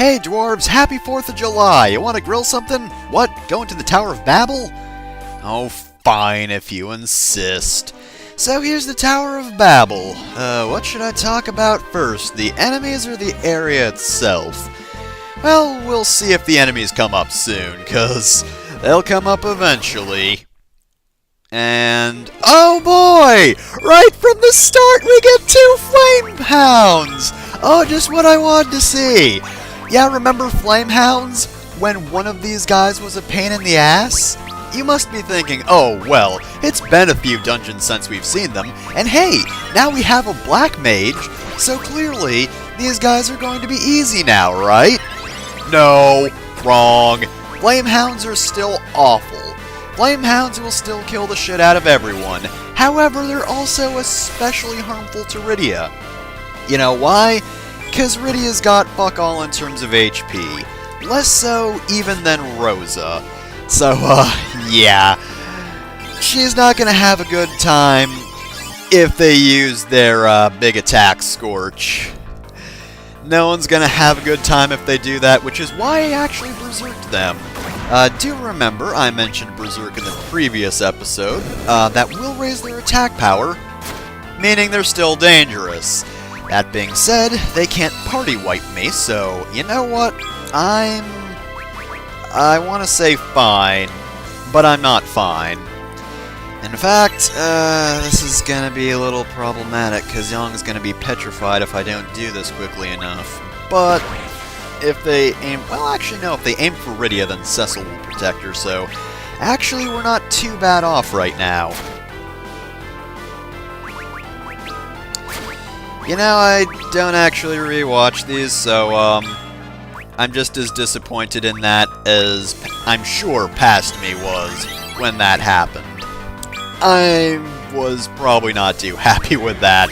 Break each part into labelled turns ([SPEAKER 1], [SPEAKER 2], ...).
[SPEAKER 1] Hey dwarves, happy 4th of July! You want to grill something? What, going to the Tower of Babel? Oh, fine if you insist. So here's the Tower of Babel. What should I talk about first, the enemies or the area itself? Well, we'll see if the enemies come up soon, 'cause they'll come up eventually. And, oh boy! Right from the start we get 2 flame hounds! Oh, just what I wanted to see! Yeah, remember flame hounds? When one of these guys was a pain in the ass? You must be thinking, oh, well, it's been a few dungeons since we've seen them, and hey, now we have a black mage, so clearly, these guys are going to be easy now, right? No, wrong. Flamehounds are still awful. Flamehounds will still kill the shit out of everyone. However, they're also especially harmful to Rydia. You know why? Because Rydia's got fuck all in terms of HP. Less so even than Rosa. So, yeah. She's not gonna have a good time if they use their, big attack Scorch. No one's gonna have a good time if they do that, which is why I actually berserked them. Do remember, I mentioned Berserk in the previous episode, that will raise their attack power, meaning they're still dangerous. That being said, they can't party wipe me, so, you know what? I want to say fine, but I'm not fine. In fact, this is gonna be a little problematic, because Young's gonna be petrified if I don't do this quickly enough. But if they aim... Well, actually, no. If they aim for Rydia, then Cecil will protect her, so... Actually, we're not too bad off right now. You know, I don't actually rewatch these, so, I'm just as disappointed in that as I'm sure past me was when that happened. I was probably not too happy with that.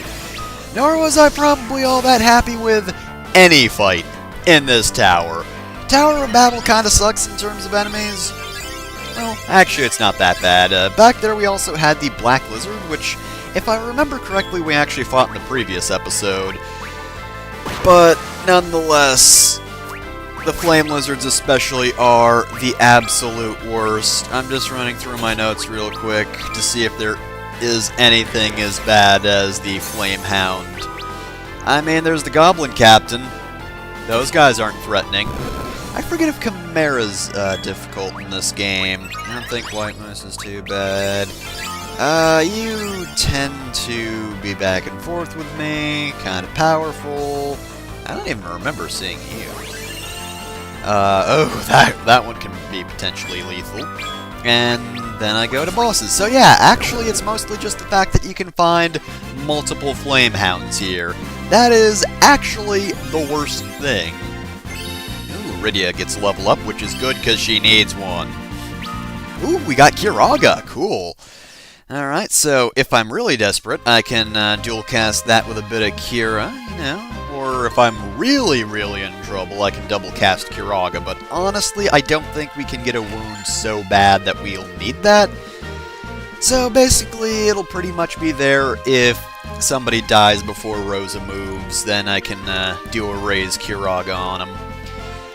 [SPEAKER 1] Nor was I probably all that happy with any fight in this tower. Tower of Babel kinda sucks in terms of enemies. Well, actually it's not that bad. Back there we also had the Black Lizard, which, if I remember correctly, we actually fought in the previous episode. But, nonetheless, the Flame Lizards especially are the absolute worst. I'm just running through my notes real quick to see if there is anything as bad as the Flame Hound. I mean, there's the Goblin Captain. Those guys aren't threatening. I forget if Chimera's difficult in this game. I don't think White Moose is too bad. You tend to be back and forth with me, kind of powerful. I don't even remember seeing you. Oh, that one can be potentially lethal. And then I go to bosses. So yeah, actually it's mostly just the fact that you can find multiple flame hounds here. That is actually the worst thing. Ooh, Rydia gets a level up, which is good because she needs one. Ooh, we got Kiraga, cool. Alright, so if I'm really desperate, I can dual cast that with a bit of Kira, you know. Or if I'm really, really in trouble, I can double cast Kiraga, but honestly, I don't think we can get a wound so bad that we'll need that. So basically, it'll pretty much be there if somebody dies before Rosa moves, then I can do a raise Kiraga on him.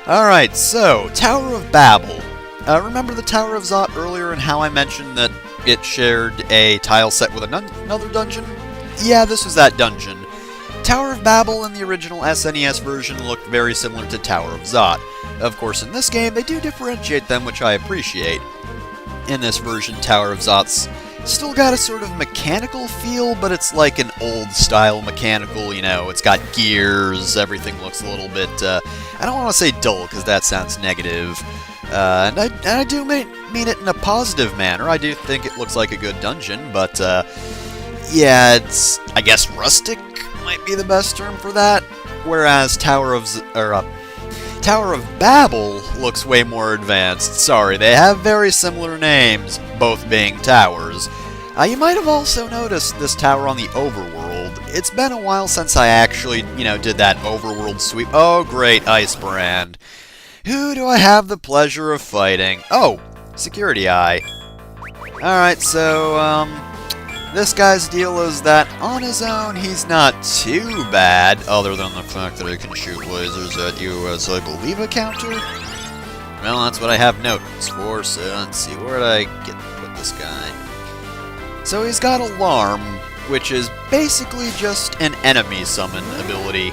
[SPEAKER 1] Alright, so, Tower of Babel. Remember the Tower of Zot earlier and how I mentioned that it shared a tile set with another dungeon? Yeah, this was that dungeon. Tower of Babel in the original SNES version looked very similar to Tower of Zot. Of course, in this game, they do differentiate them, which I appreciate. In this version, Tower of Zot's still got a sort of mechanical feel, but it's like an old-style mechanical, you know, it's got gears, everything looks a little bit, I don't want to say dull, because that sounds negative. And I do mean it in a positive manner. I do think it looks like a good dungeon, but, yeah, it's, I guess, rustic might be the best term for that. Whereas Tower of Babel looks way more advanced. Sorry, they have very similar names, both being towers. You might have also noticed this tower on the overworld. It's been a while since I actually, you know, did that overworld sweep. Oh, great, Icebrand. Who do I have the pleasure of fighting? Oh, Security Eye. Alright, so, This guy's deal is that on his own, he's not too bad, other than the fact that he can shoot lasers at you as, I believe, a counter. Well, that's what I have notes for, so let's see, where did I put this guy? So he's got Alarm, which is basically just an enemy summon ability.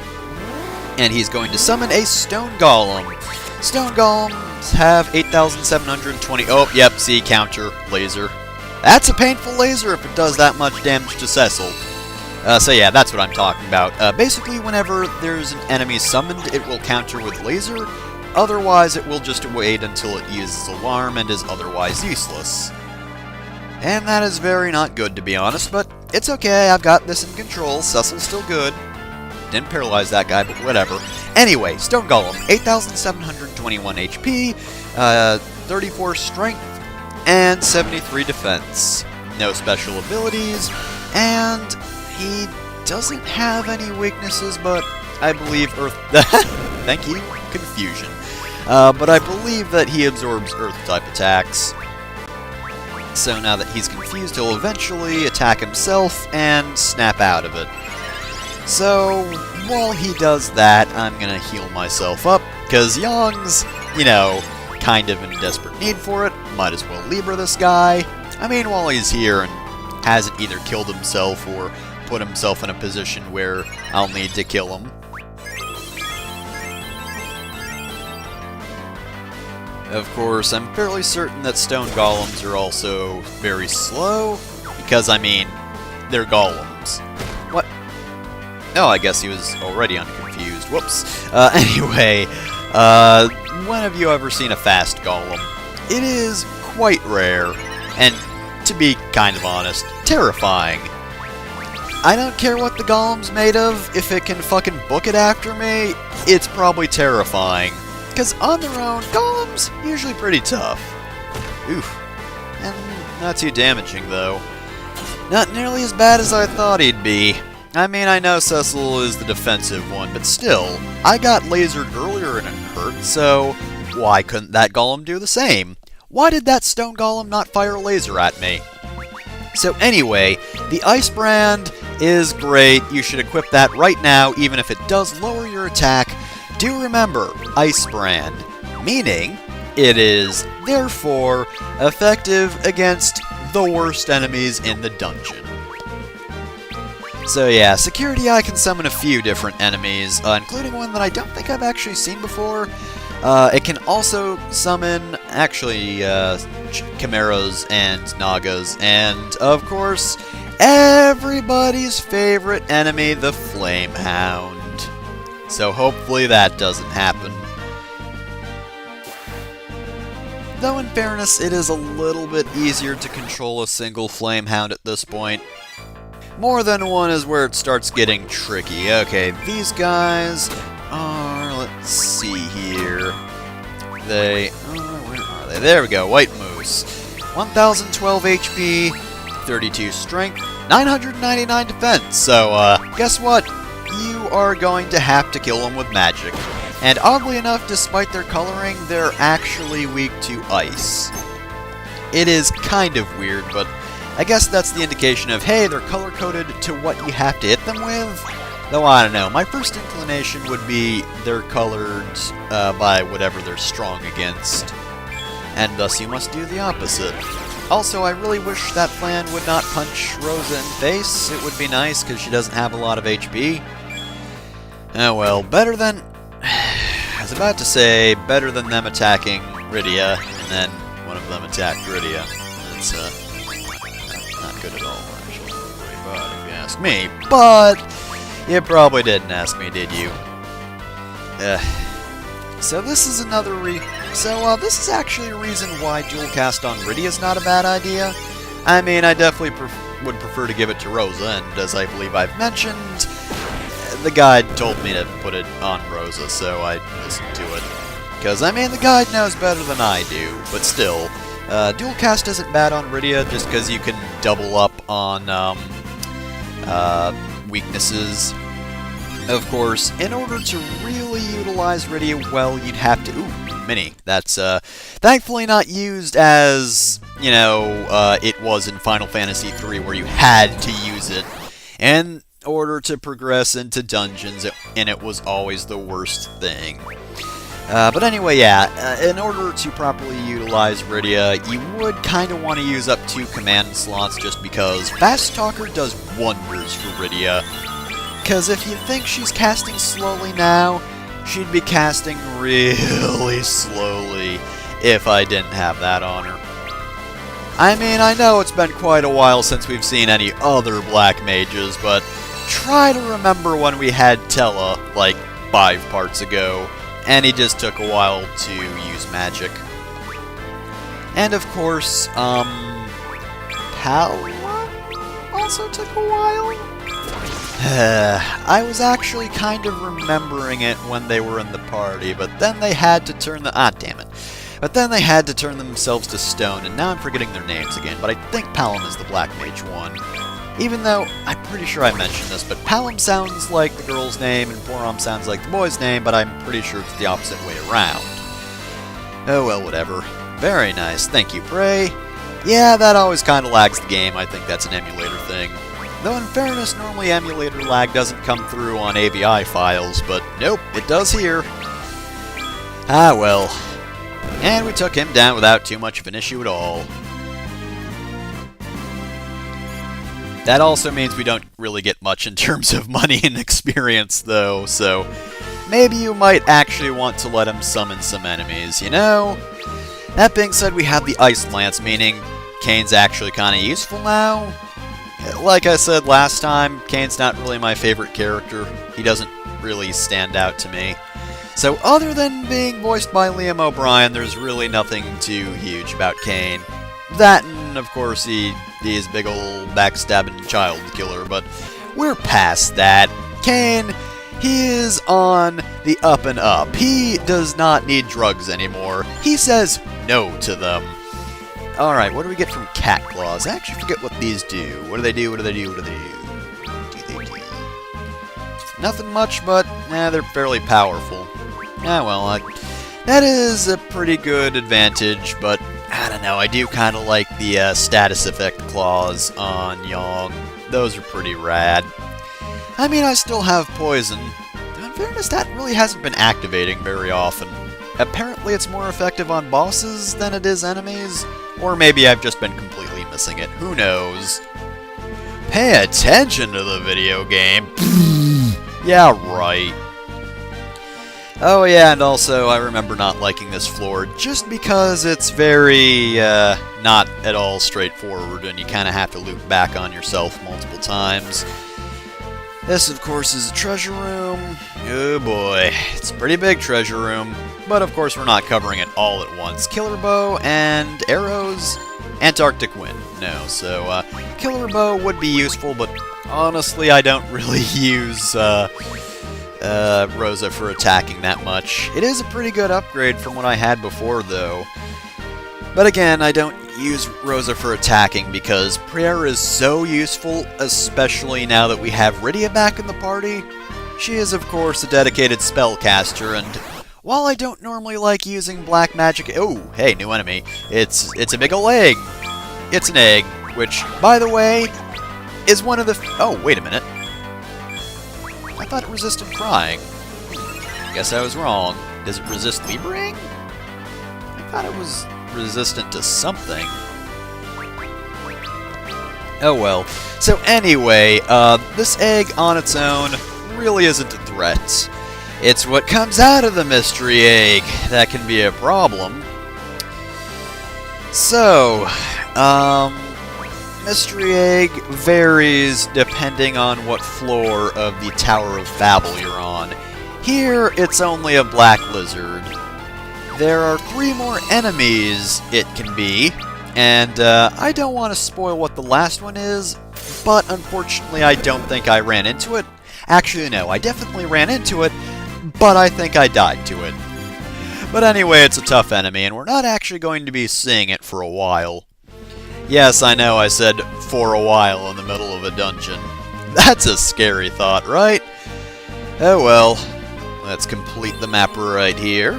[SPEAKER 1] And he's going to summon a Stone Golem. Stone Golems have 8,720... Oh, yep, see, counter, laser. That's a painful laser if it does that much damage to Cecil. So yeah, that's what I'm talking about. Basically, whenever there's an enemy summoned, it will counter with laser. Otherwise, it will just wait until it uses Alarm and is otherwise useless. And that is very not good, to be honest, but it's okay, I've got this in control. Cecil's still good. Didn't paralyze that guy, but whatever. Anyway, Stone Golem, 8,721 HP, 34 strength, and 73 defense. No special abilities, and he doesn't have any weaknesses, but I believe Earth... Thank you, confusion. But I believe that he absorbs Earth-type attacks. So now that he's confused, he'll eventually attack himself and snap out of it. So, while he does that, I'm gonna heal myself up, because Yong's, you know, kind of in desperate need for it. Might as well Libra this guy. I mean, while he's here and hasn't either killed himself or put himself in a position where I'll need to kill him. Of course, I'm fairly certain that Stone Golems are also very slow, because, I mean, they're golems. What? Oh, I guess he was already unconfused. Whoops. Anyway, when have you ever seen a fast golem? It is quite rare, and to be kind of honest, terrifying. I don't care what the golem's made of, if it can fucking book it after me, it's probably terrifying. Because on their own, golems, usually pretty tough. Oof. And not too damaging, though. Not nearly as bad as I thought he'd be. I mean, I know Cecil is the defensive one, but still, I got lasered earlier and it hurt, so why couldn't that golem do the same? Why did that stone golem not fire a laser at me? So anyway, the Ice Brand is great. You should equip that right now, even if it does lower your attack. Do remember, Ice Brand, meaning it is, therefore, effective against the worst enemies in the dungeon. So yeah, Security Eye can summon a few different enemies, including one that I don't think I've actually seen before. It can also summon, actually, Chimeras and Nagas, and, of course, everybody's favorite enemy, the Flame Hound. So hopefully that doesn't happen. Though in fairness, it is a little bit easier to control a single Flame Hound at this point. More than one is where it starts getting tricky. Okay, these guys are, let's see here. Where are they? There we go, White Moose. 1012 HP, 32 strength, 999 defense. So, guess what? You are going to have to kill them with magic. And oddly enough, despite their coloring, they're actually weak to ice. It is kind of weird, but I guess that's the indication of, hey, they're color-coded to what you have to hit them with. Though, I don't know, my first inclination would be they're colored by whatever they're strong against. And thus you must do the opposite. Also, I really wish that plan would not punch Rosa in the face. It would be nice, because she doesn't have a lot of HP. Oh well, better than... I was about to say, better than them attacking Rydia, and then one of them attacked Rydia. That's, not good at all, actually. Pretty bad, if you ask me. But, you probably didn't ask me, did you? So this is another this is actually a reason why dual cast on Rydia is not a bad idea. I mean, I definitely would prefer to give it to Rosa, and as I believe I've mentioned, the guide told me to put it on Rosa, so I listened to it. Because, I mean, the guide knows better than I do, but still, dual cast isn't bad on Rydia just because you can double up on weaknesses. Of course, in order to really utilize Rydia well, you'd have to... Ooh, Mini. That's, thankfully not used as, it was in Final Fantasy III, where you had to use it in order to progress into dungeons, and it was always the worst thing. But anyway, yeah, in order to properly utilize Rydia, you would kind of want to use up 2 command slots, just because Fast Talker does wonders for Rydia. Because if you think she's casting slowly now, she'd be casting really slowly if I didn't have that on her. I mean, I know it's been quite a while since we've seen any other black mages, but try to remember when we had Tella, like, 5 parts ago, and he just took a while to use magic. And of course, Pala also took a while? I was actually kind of remembering it when they were in the party, but then they had to turn damn it. But then they had to turn themselves to stone, and now I'm forgetting their names again, but I think Palom is the Black Mage one. Even though, I'm pretty sure I mentioned this, but Palom sounds like the girl's name, and Porom sounds like the boy's name, but I'm pretty sure it's the opposite way around. Oh well, whatever. Very nice, thank you, Prey. Yeah, that always kind of lags the game, I think that's an emulator thing. Though in fairness, normally emulator lag doesn't come through on AVI files, but nope, it does here. Ah well. And we took him down without too much of an issue at all. That also means we don't really get much in terms of money and experience, though, so maybe you might actually want to let him summon some enemies, you know? That being said, we have the Ice Lance, meaning Kane's actually kind of useful now. Like I said last time, Kane's not really my favorite character. He doesn't really stand out to me. So other than being voiced by Liam O'Brien, there's really nothing too huge about Kane. That and, of course, he is big ol' backstabbing child killer, but we're past that. Kane, he is on the up and up. He does not need drugs anymore. He says no to them. Alright, what do we get from Cat Claws? I actually forget what these do. What do they do? What do they do? What do they do? Nothing much, but they're fairly powerful. Yeah, well, that is a pretty good advantage, but I don't know, I do kind of like the status effect claws on Yong. Those are pretty rad. I mean, I still have poison. In fairness, that really hasn't been activating very often. Apparently it's more effective on bosses than it is enemies, or maybe I've just been completely missing it. Who knows? Pay attention to the video game. Yeah, right. Oh yeah, and also I remember not liking this floor just because it's very not at all straightforward and you kind of have to loop back on yourself multiple times. This, of course, is a treasure room. Oh boy, it's a pretty big treasure room. But of course we're not covering it all at once. Killer Bow and arrows, Antarctic Wind. No, so Killer Bow would be useful, but honestly I don't really use Rosa for attacking that much. It is a pretty good upgrade from what I had before, though. But again, I don't use Rosa for attacking because Prayer is so useful, especially now that we have Rydia back in the party. She is, of course, a dedicated spellcaster, and while I don't normally like using black magic... Oh, hey, new enemy. It's a big ol' egg. It's an egg, which, by the way, is one of the... Oh, wait a minute. I thought it resisted crying. Guess I was wrong. Does it resist Babil-ing? I thought it was resistant to something. Oh well. So anyway, this egg on its own really isn't a threat. It's what comes out of the mystery egg that can be a problem. So, Mystery Egg varies depending on what floor of the Tower of Babel you're on. Here, it's only a black lizard. There are 3 more enemies it can be, and I don't want to spoil what the last one is, but unfortunately I don't think I ran into it. Actually, no, I definitely ran into it, but I think I died to it. But anyway, it's a tough enemy, and we're not actually going to be seeing it for a while. Yes, I know I said for a while in the middle of a dungeon. That's a scary thought, right? Oh well. Let's complete the map right here.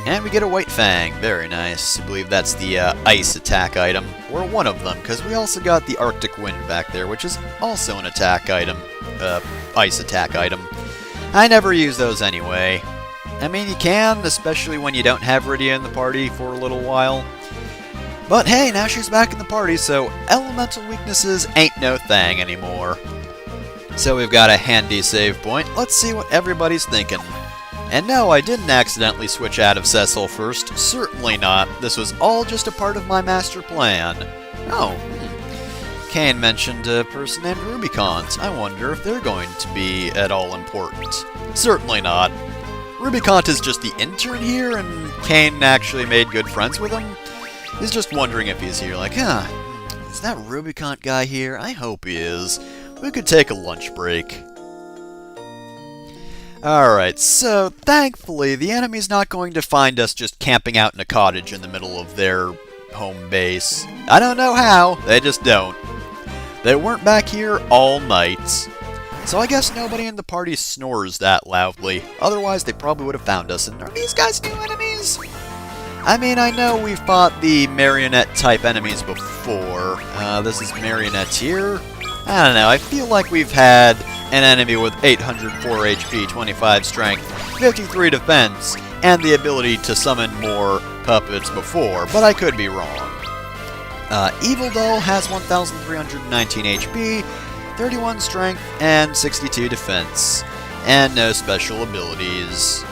[SPEAKER 1] And we get a White Fang. Very nice. I believe that's the ice attack item. Or one of them, because we also got the Arctic Wind back there, which is also an attack item. Ice attack item. I never use those anyway. I mean, you can, especially when you don't have Rydia in the party for a little while. But hey, now she's back in the party, so elemental weaknesses ain't no thing anymore. So we've got a handy save point. Let's see what everybody's thinking. And no, I didn't accidentally switch out of Cecil first. Certainly not. This was all just a part of my master plan. Oh, Kane mentioned a person named Rubicons. I wonder if they're going to be at all important. Certainly not. Rubicon is just the intern here, and Kane actually made good friends with him. He's just wondering if he's here, like, is that Rubicon guy here? I hope he is. We could take a lunch break. Alright, so thankfully the enemy's not going to find us just camping out in a cottage in the middle of their home base. I don't know how, they just don't. They weren't back here all night. So I guess nobody in the party snores that loudly. Otherwise they probably would have found us. And are these guys new enemies? I mean, I know we fought the marionette-type enemies before. This is marionette here. I don't know, I feel like we've had an enemy with 804 HP, 25 strength, 53 defense, and the ability to summon more puppets before, but I could be wrong. Evil Doll has 1,319 HP, 31 strength, and 62 defense, and no special abilities,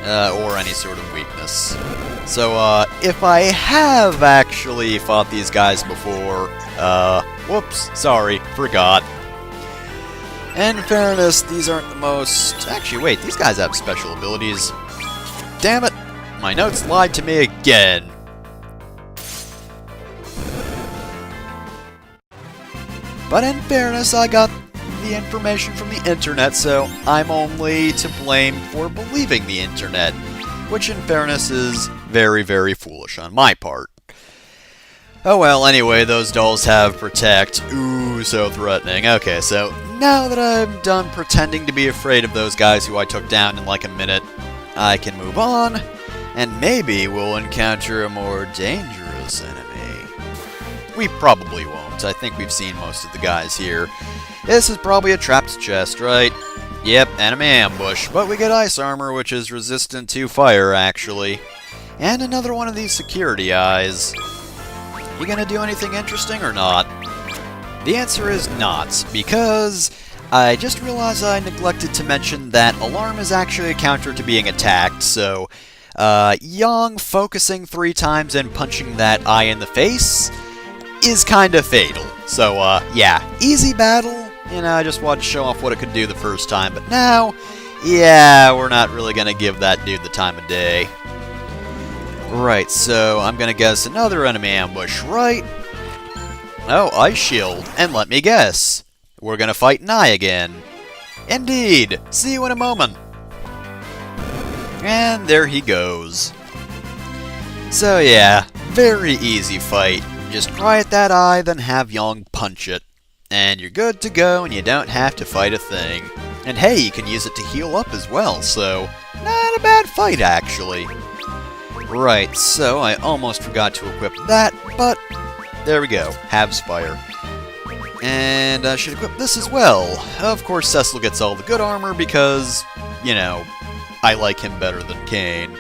[SPEAKER 1] or any sort of weakness. So, if I have actually fought these guys before, whoops, sorry, forgot. In fairness, these aren't the most... Actually, wait, these guys have special abilities. Damn it! My notes lied to me again. But in fairness, I got the information from the internet, so I'm only to blame for believing the internet. Which, in fairness, is very, very foolish on my part. Oh well, anyway, those dolls have Protect. Ooh, so threatening. Okay, so now that I'm done pretending to be afraid of those guys who I took down in like a minute, I can move on, and maybe we'll encounter a more dangerous enemy. We probably won't. I think we've seen most of the guys here. This is probably a trapped chest, right? Yep, enemy ambush, but we get ice armor, which is resistant to fire, actually. And another one of these security eyes. You gonna do anything interesting or not? The answer is not, because I just realized I neglected to mention that alarm is actually a counter to being attacked, so Yang focusing 3 times and punching that eye in the face is kinda fatal. So, yeah, easy battle. You know, I just wanted to show off what it could do the first time, but now, yeah, we're not really gonna give that dude the time of day. Right, so I'm gonna guess another enemy ambush, right? Oh, Ice Shield, and let me guess. We're gonna fight Nye again. Indeed! See you in a moment. And there he goes. So yeah, very easy fight. Just cry at that eye, then have Yang punch it. And you're good to go, and you don't have to fight a thing. And hey, you can use it to heal up as well, so not a bad fight, actually. Right, so I almost forgot to equip that, but there we go, have Spire. And I should equip this as well. Of course, Cecil gets all the good armor because, you know, I like him better than Kane.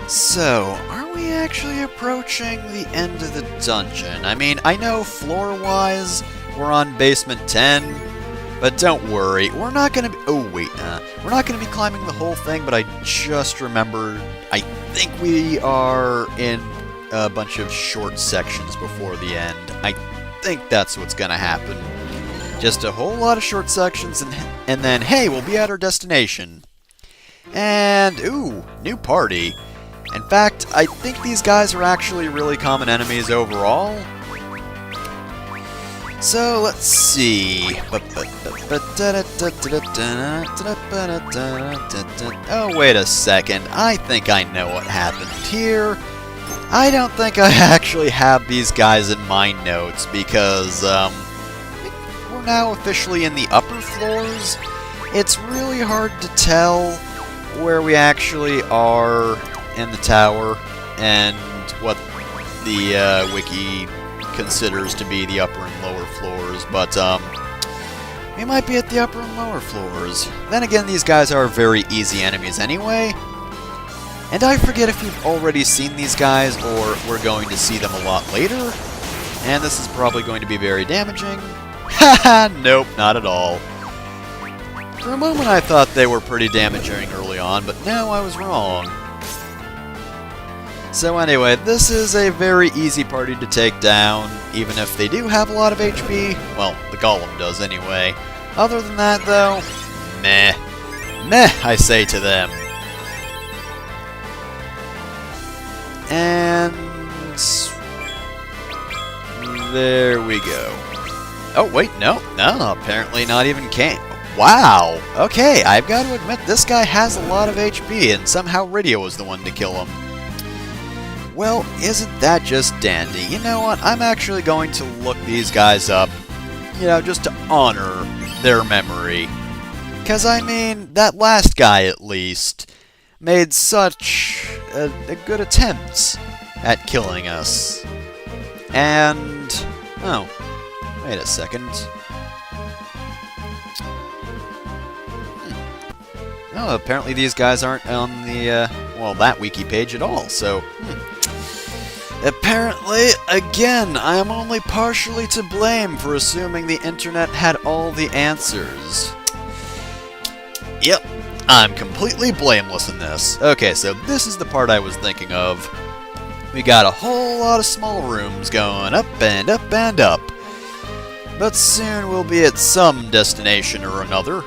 [SPEAKER 1] So, are we actually approaching the end of the dungeon? I mean, I know floor-wise, we're on basement 10, but don't worry, we're not gonna be... Oh, wait, we're not gonna be climbing the whole thing, but I just remembered, I think we are in a bunch of short sections before the end. I think that's what's gonna happen. Just a whole lot of short sections, and then, hey, we'll be at our destination. And, ooh, new party. In fact, I think these guys are actually really common enemies overall. So, let's see. Oh, wait a second. I think I know what happened here. I don't think I actually have these guys in my notes because, we're now officially in the upper floors. It's really hard to tell where we actually are in the tower, and what the wiki considers to be the upper and lower floors, but we might be at the upper and lower floors. Then again, these guys are very easy enemies anyway. And I forget if you've already seen these guys, or we're going to see them a lot later. And this is probably going to be very damaging. Haha, nope, not at all. For a moment I thought they were pretty damaging early on, but no, I was wrong. So anyway, this is a very easy party to take down, even if they do have a lot of HP. Well, the golem does anyway. Other than that, though, meh. Meh, I say to them. And there we go. Oh, wait, no, apparently not even can. Wow, okay, I've got to admit, this guy has a lot of HP, and somehow Radio was the one to kill him. Well, isn't that just dandy? You know what, I'm actually going to look these guys up, you know, just to honor their memory. Because, I mean, that last guy, at least, made such a good attempt at killing us. And... oh, wait a second. Oh, apparently these guys aren't on the, well, that wiki page at all, so... Apparently, again, I am only partially to blame for assuming the internet had all the answers. Yep, I'm completely blameless in this. Okay, so this is the part I was thinking of. We got a whole lot of small rooms going up and up and up. But soon we'll be at some destination or another.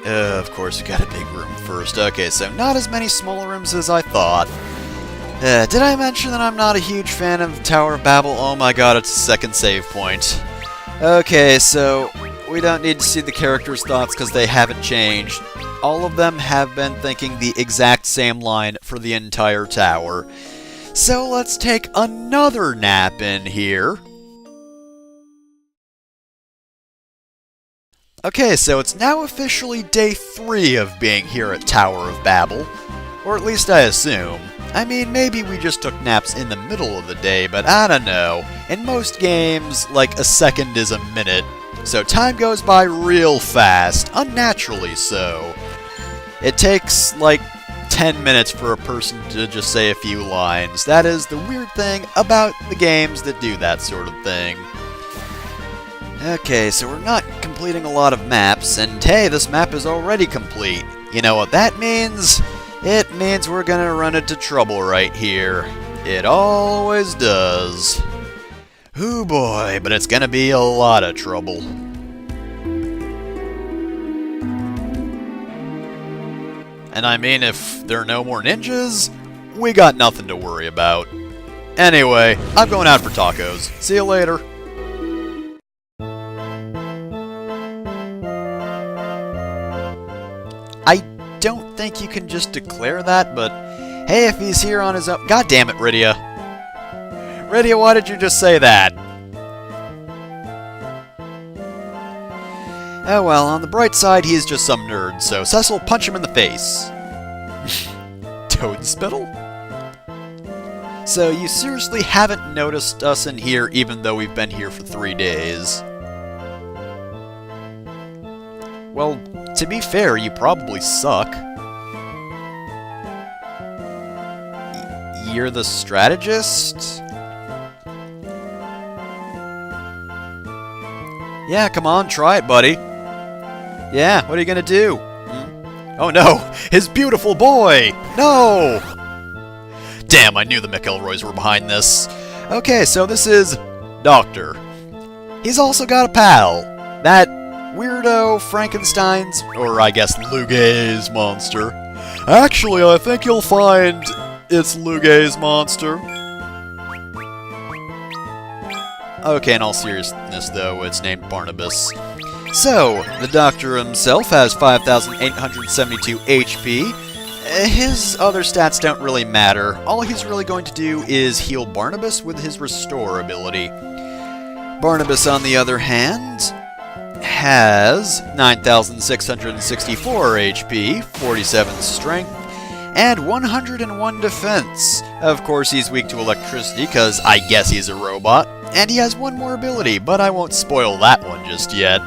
[SPEAKER 1] Of course, we got a big room first. Okay, so not as many small rooms as I thought. Did I mention that I'm not a huge fan of Tower of Babel? Oh my god, it's a second save point. Okay, so we don't need to see the characters' thoughts because they haven't changed. All of them have been thinking the exact same line for the entire tower. So let's take another nap in here. Okay, so it's now officially day 3 of being here at Tower of Babel. Or at least I assume. I mean, maybe we just took naps in the middle of the day, but I don't know. In most games, like a second is a minute, so time goes by real fast, unnaturally so. It takes, like, 10 minutes for a person to just say a few lines. That is the weird thing about the games that do that sort of thing. Okay, so we're not completing a lot of maps, and hey, this map is already complete. You know what that means? It means we're gonna run into trouble right here. It always does. Ooh boy, but it's gonna be a lot of trouble. And I mean, if there are no more ninjas, we got nothing to worry about. Anyway, I'm going out for tacos. See you later. I don't think you can just declare that, but hey, if he's here on his own... God damn it, Rydia. Rydia, why did you just say that? Oh well, on the bright side, he's just some nerd, so Cecil, punch him in the face. Toadspittle? So you seriously haven't noticed us in here even though we've been here for 3 days? Well, to be fair, you probably suck. You're the strategist? Yeah, come on, try it, buddy. Yeah, what are you gonna do? Oh no, his beautiful boy! No! Damn, I knew the McElroys were behind this. Okay, so this is Doctor. He's also got a pal. That weirdo Frankenstein's, or I guess Lugae's monster. Actually, I think you'll find it's Lugae's monster. Okay, in all seriousness though, it's named Barnabas. So, the Doctor himself has 5,872 HP. His other stats don't really matter. All he's really going to do is heal Barnabas with his Restore ability. Barnabas, on the other hand, has 9,664 HP, 47 strength, and 101 defense. Of course, he's weak to electricity, because I guess he's a robot. And he has one more ability, but I won't spoil that one just yet.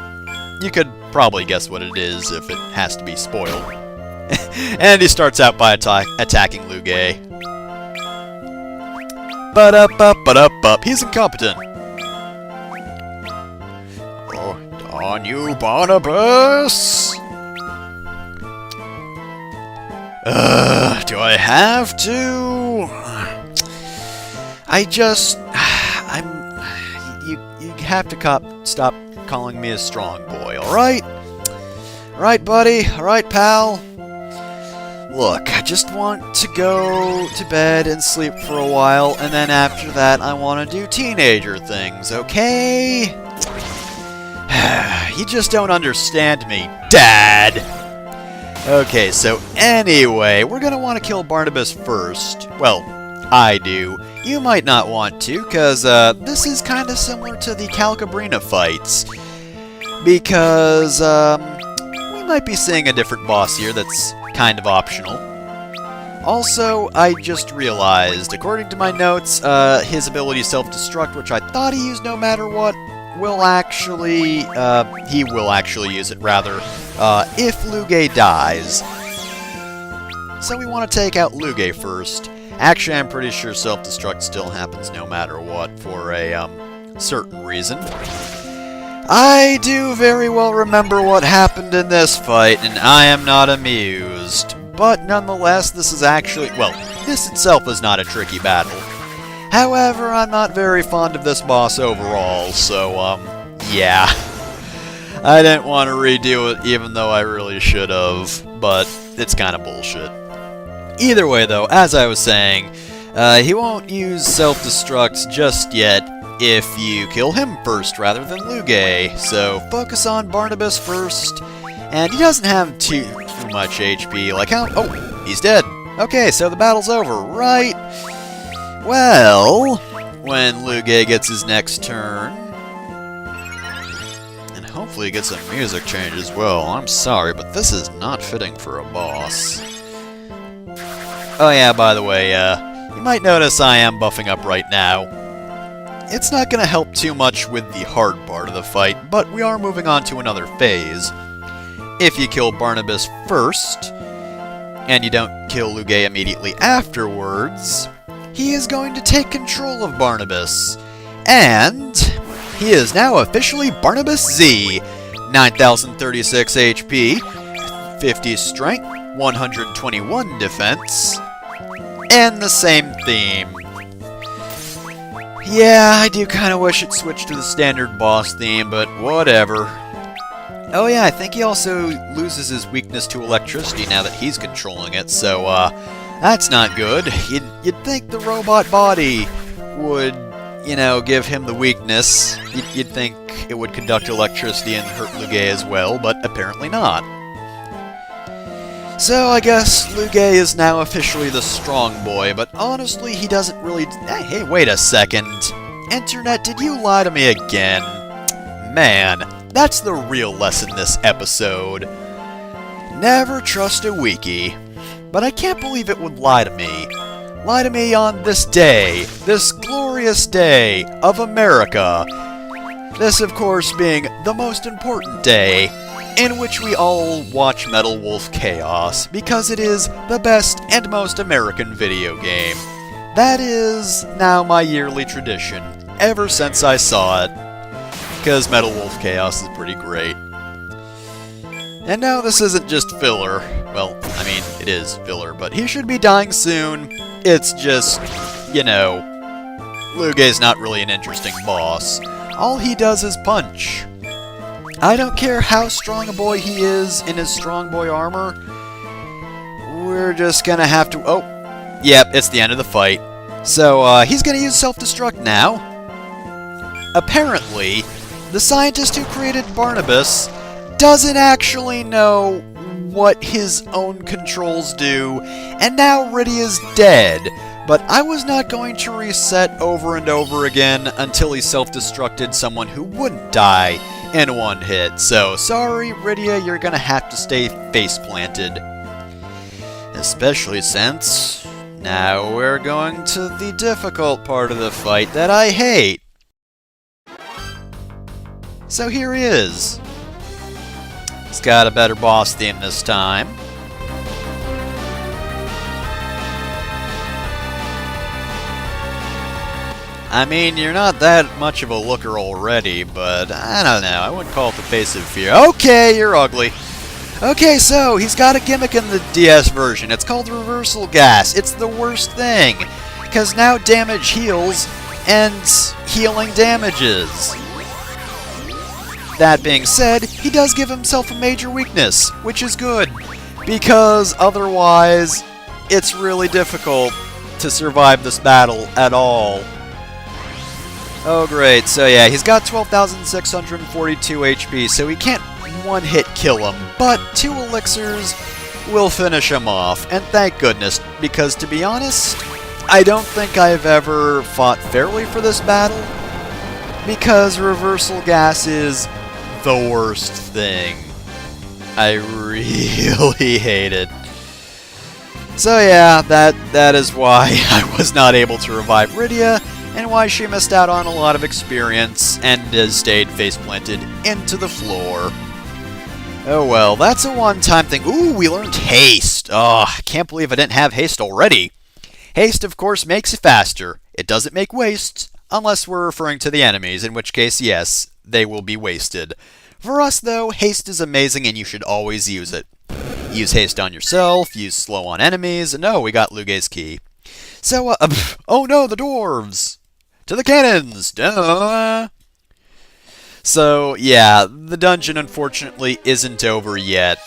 [SPEAKER 1] You could probably guess what it is if it has to be spoiled. And he starts out by attacking Lugae. But he's incompetent. Oh, on you, Barnabas! Do I have to? You have to stop calling me a strong boy, alright? Alright, buddy? Alright, pal? Look, I just want to go to bed and sleep for a while, and then after that I want to do teenager things, okay? You just don't understand me, Dad! Okay, so anyway, we're gonna want to kill Barnabas first. Well, I do. You might not want to, because this is kind of similar to the Calcabrina fights. Because we might be seeing a different boss here that's kind of optional. Also, I just realized, according to my notes, his ability self-destruct, which I thought he used no matter what, will actually, he will actually use it, rather, if Lugae dies. So we want to take out Lugae first. Actually, I'm pretty sure self-destruct still happens no matter what, for a, certain reason. I do very well remember what happened in this fight, and I am not amused. But nonetheless, this is actually, well, this itself is not a tricky battle. However, I'm not very fond of this boss overall, so, yeah. I didn't want to redo it, even though I really should have, but it's kind of bullshit. Either way, though, as I was saying, he won't use self-destruct just yet if you kill him first rather than Lugae, so focus on Barnabas first, and he doesn't have too much HP, like how— oh, he's dead. Okay, so the battle's over, right? Well, when Lugae gets his next turn, and hopefully he gets a music change as well. I'm sorry, but this is not fitting for a boss. Oh yeah, by the way, you might notice I am buffing up right now. It's not going to help too much with the hard part of the fight, but we are moving on to another phase. If you kill Barnabas first, and you don't kill Lugae immediately afterwards, he is going to take control of Barnabas. And he is now officially Barnabas Z. 9,036 HP, 50 strength, 121 defense, and the same theme. Yeah, I do kind of wish it switched to the standard boss theme, but whatever. Oh yeah, I think he also loses his weakness to electricity now that he's controlling it, so, that's not good. You'd think the robot body would, you know, give him the weakness. You'd think it would conduct electricity and hurt Lugae as well, but apparently not. So I guess Lugae is now officially the strong boy, but honestly, he doesn't really— hey, wait a second. Internet, did you lie to me again? Man, that's the real lesson this episode. Never trust a wiki. But I can't believe it would lie to me. Lie to me on this day, this glorious day of America. This, of course, being the most important day in which we all watch Metal Wolf Chaos, because it is the best and most American video game. That is now my yearly tradition, ever since I saw it, because Metal Wolf Chaos is pretty great. And no, this isn't just filler. Well, I mean, it is filler, but he should be dying soon. It's just, you know, Lugae's not really an interesting boss. All he does is punch. I don't care how strong a boy he is in his strong boy armor. We're just gonna have to— oh, yep, it's the end of the fight. So, he's gonna use self-destruct now. Apparently, the scientist who created Barnabas doesn't actually know what his own controls do, and now Riddy is dead. But I was not going to reset over and over again until he self-destructed someone who wouldn't die in one hit. So, sorry, Riddy, you're gonna have to stay face-planted. Especially since now we're going to the difficult part of the fight that I hate. So here he is. He's got a better boss theme this time. I mean, you're not that much of a looker already, but I don't know, I wouldn't call it the face of fear. Okay, you're ugly. Okay, so he's got a gimmick in the DS version. It's called reversal gas. It's the worst thing, because now damage heals, and healing damages. That being said, he does give himself a major weakness, which is good, because otherwise, it's really difficult to survive this battle at all. Oh great, so yeah, he's got 12,642 HP, so he can't one-hit kill him, but 2 elixirs will finish him off, and thank goodness, because to be honest, I don't think I've ever fought fairly for this battle, because reversal gas is the worst thing. I really hate it. So yeah, that is why I was not able to revive Rydia, and why she missed out on a lot of experience and has stayed face-planted into the floor. Oh well, that's a one-time thing. Ooh, we learned haste. Oh, I can't believe I didn't have haste already. Haste, of course, makes it faster. It doesn't make waste, unless we're referring to the enemies, in which case, yes, they will be wasted. For us, though, haste is amazing and you should always use it. Use haste on yourself, use slow on enemies, and oh, we got Lugae's key. So, oh no, the dwarves! To the cannons! Duh! So, yeah, the dungeon unfortunately isn't over yet.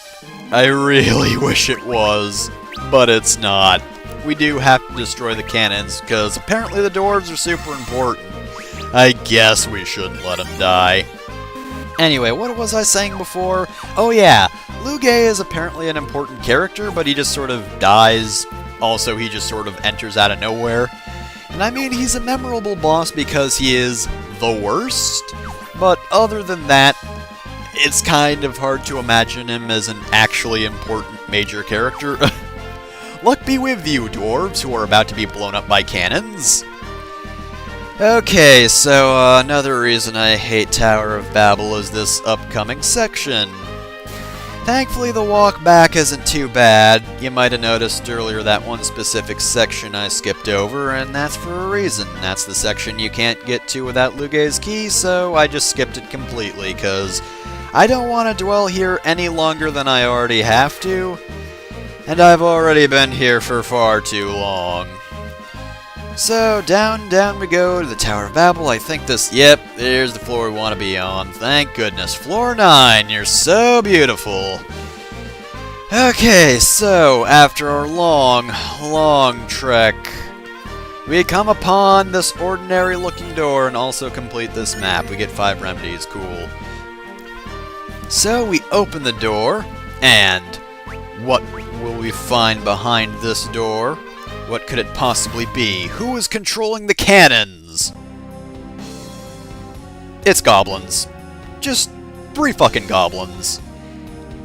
[SPEAKER 1] I really wish it was, but it's not. We do have to destroy the cannons, because apparently the dwarves are super important. I guess we shouldn't let them die. Anyway, what was I saying before? Oh yeah, Lugae is apparently an important character, but he just sort of dies. Also, he just sort of enters out of nowhere. And I mean, he's a memorable boss because he is the worst, but other than that, it's kind of hard to imagine him as an actually important major character. Luck be with you, dwarves, who are about to be blown up by cannons. Okay, so another reason I hate Tower of Babel is this upcoming section. Thankfully, the walk back isn't too bad. You might have noticed earlier that one specific section I skipped over, and that's for a reason. That's the section you can't get to without Lugae's key, so I just skipped it completely, because I don't want to dwell here any longer than I already have to, and I've already been here for far too long. So, down we go to the Tower of Babel. I think yep, there's the floor we want to be on. Thank goodness. Floor 9, you're so beautiful. Okay, so, after our long trek, we come upon this ordinary-looking door and also complete this map. We get 5 remedies, cool. So, we open the door, and what will we find behind this door? What could it possibly be? Who is controlling the cannons? It's goblins. Just 3 fucking goblins.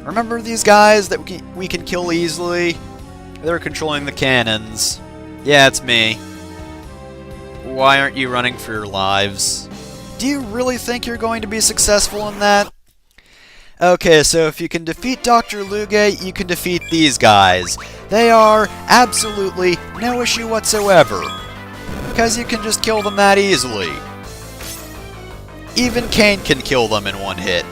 [SPEAKER 1] Remember these guys that we can kill easily? They're controlling the cannons. Yeah, it's me. Why aren't you running for your lives? Do you really think you're going to be successful in that? Okay, so if you can defeat Dr. Lugae, you can defeat these guys. They are absolutely no issue whatsoever, because you can just kill them that easily. Even Cain can kill them in one hit.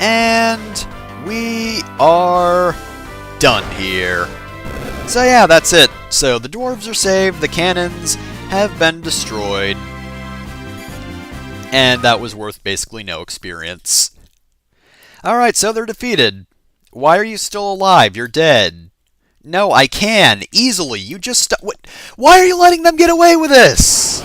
[SPEAKER 1] And we are done here. So yeah, that's it. So the dwarves are saved, the cannons have been destroyed. And that was worth basically no experience. Alright, so they're defeated. Why are you still alive? You're dead. No, I can. Easily. You just... Why are you letting them get away with this?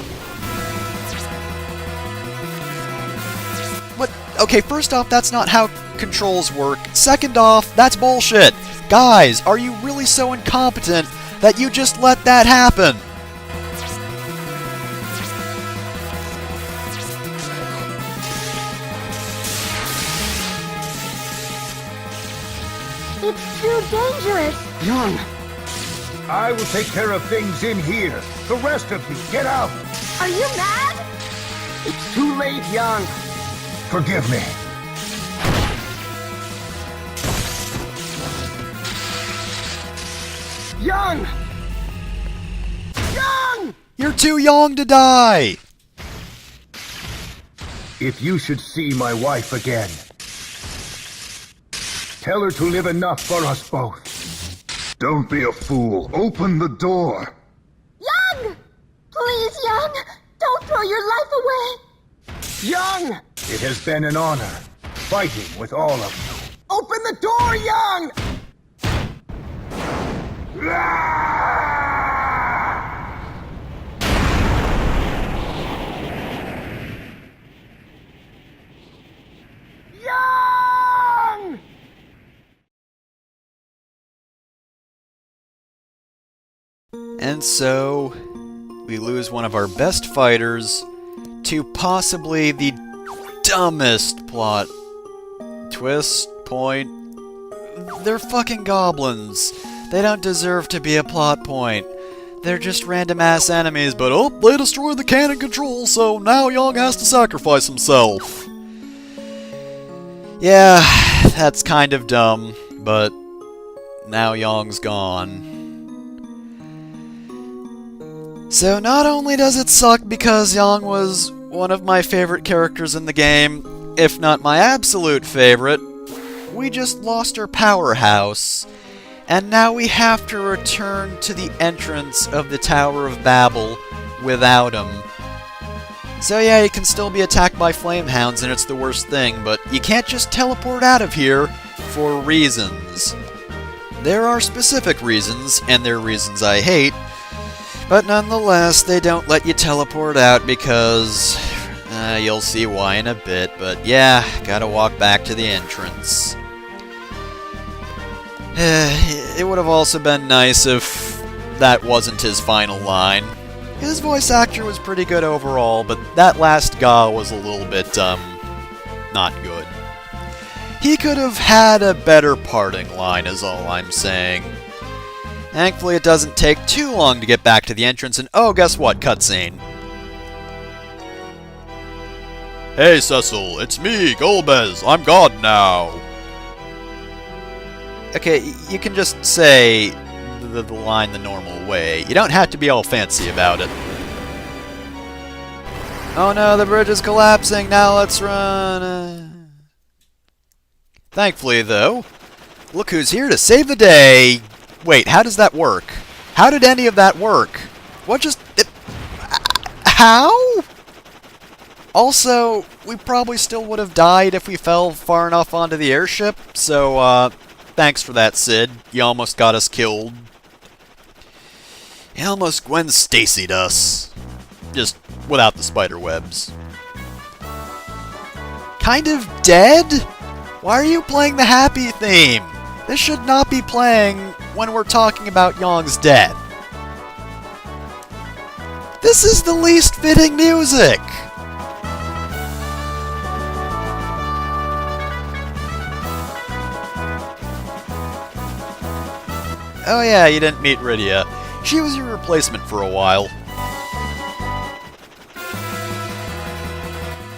[SPEAKER 1] What? Okay, first off, that's not how controls work. Second off, that's bullshit. Guys, are you really so incompetent that you just let that happen?
[SPEAKER 2] dangerous.
[SPEAKER 3] Young, I will take care of things in here. The rest of you, get out.
[SPEAKER 2] Are you mad?
[SPEAKER 3] It's too late, Young. Forgive me. Young! Young!
[SPEAKER 1] You're too young to die!
[SPEAKER 3] If you should see my wife again, tell her to live enough for us both. Don't be a fool. Open the door.
[SPEAKER 2] Young! Please, Young, don't throw your life away.
[SPEAKER 3] Young! It has been an honor fighting with all of you. Open the door, Young! Young!
[SPEAKER 1] And so, we lose one of our best fighters to possibly the dumbest plot twist point. They're fucking goblins. They don't deserve to be a plot point. They're just random-ass enemies, but oh, they destroyed the cannon control, so now Young has to sacrifice himself. Yeah, that's kind of dumb, but now Young's gone. So not only does it suck because Yang was one of my favorite characters in the game, if not my absolute favorite, we just lost our powerhouse, and now we have to return to the entrance of the Tower of Babel without him. So yeah, you can still be attacked by flamehounds and it's the worst thing, but you can't just teleport out of here for reasons. There are specific reasons, and they're reasons I hate, but nonetheless, they don't let you teleport out because... you'll see why in a bit, but yeah, gotta walk back to the entrance. It would have also been nice if that wasn't his final line. His voice actor was pretty good overall, but that last Ga was a little bit, not good. He could have had a better parting line, is all I'm saying. Thankfully, it doesn't take too long to get back to the entrance, and oh, guess what? Cutscene. Hey, Cecil, it's me, Golbez. I'm God now. Okay, you can just say the line the normal way. You don't have to be all fancy about it. Oh no, the bridge is collapsing. Now let's run. Thankfully, though, look who's here to save the day. Wait, how does that work? How did any of that work? What just... how? Also, we probably still would have died if we fell far enough onto the airship, so, thanks for that, Sid. You almost got us killed. You almost Gwen Stacy'd us. Just without the spider webs. Kind of dead? Why are you playing the happy theme? This should not be playing when we're talking about Yong's death. This is the least fitting music! Oh yeah, you didn't meet Rydia. She was your replacement for a while.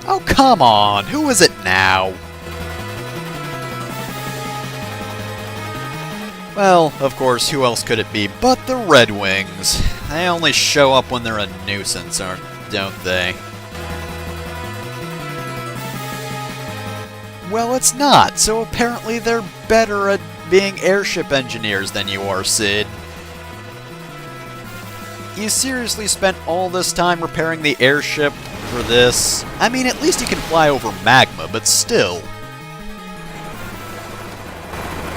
[SPEAKER 1] Oh come on, who is it now? Well, of course, who else could it be but the Red Wings? They only show up when they're a nuisance, don't they? Well, it's not, so apparently they're better at being airship engineers than you are, Sid. You seriously spent all this time repairing the airship for this? I mean, at least you can fly over magma, but still.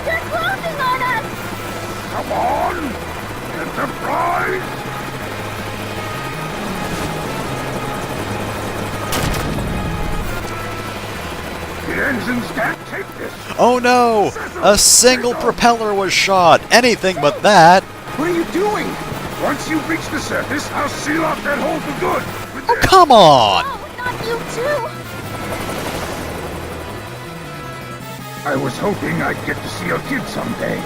[SPEAKER 2] They're closing on us!
[SPEAKER 3] Come on! Enterprise! The engines can't take this!
[SPEAKER 1] Oh no! A single propeller was shot! Anything but that!
[SPEAKER 3] What are you doing? Once you reach the surface, I'll seal off that hole for good!
[SPEAKER 1] Oh, come on!
[SPEAKER 2] Oh, not you too!
[SPEAKER 3] I was hoping I'd get to see your kid someday.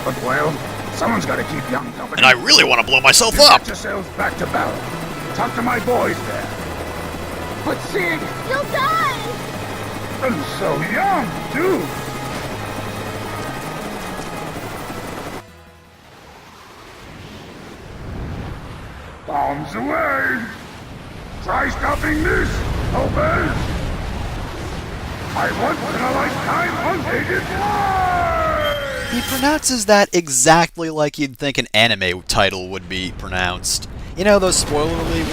[SPEAKER 3] But well, someone's got to keep young company.
[SPEAKER 1] And I really want to blow myself
[SPEAKER 3] You
[SPEAKER 1] up!
[SPEAKER 3] Get yourselves back to Battle. Talk to my boys there. But Sid,
[SPEAKER 2] You'll die!
[SPEAKER 3] and so young, too. Bombs away! Try stopping this, Obey! I once in a lifetime unaided fly!
[SPEAKER 1] He pronounces that exactly like you'd think an anime title would be pronounced. You know, those spoilerly,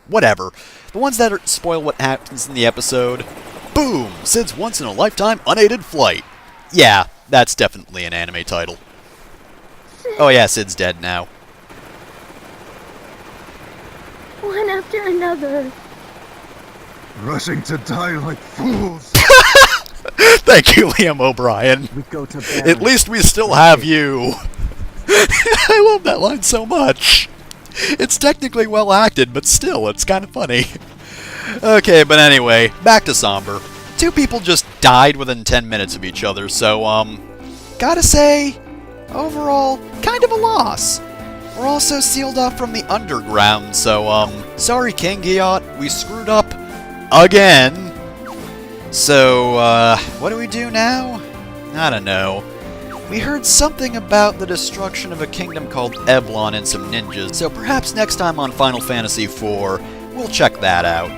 [SPEAKER 1] whatever. The ones that spoil what happens in the episode. Boom! Sid's once-in-a-lifetime unaided flight. Yeah, that's definitely an anime title. Oh yeah, Sid's dead now.
[SPEAKER 2] One after another.
[SPEAKER 3] Rushing to die like fools.
[SPEAKER 1] Thank you, Liam O'Brien.
[SPEAKER 3] We go to bed.
[SPEAKER 1] At least we still have you. I love that line so much. It's technically well acted, but still, it's kind of funny. Okay, but anyway, back to Somber. Two people just died within 10 minutes of each other, so, gotta say, overall, kind of a loss. We're also sealed off from the underground, so, sorry King Giot, we screwed up again. So, what do we do now? I don't know. We heard something about the destruction of a kingdom called Evlon and some ninjas, so perhaps next time on Final Fantasy IV, we'll check that out.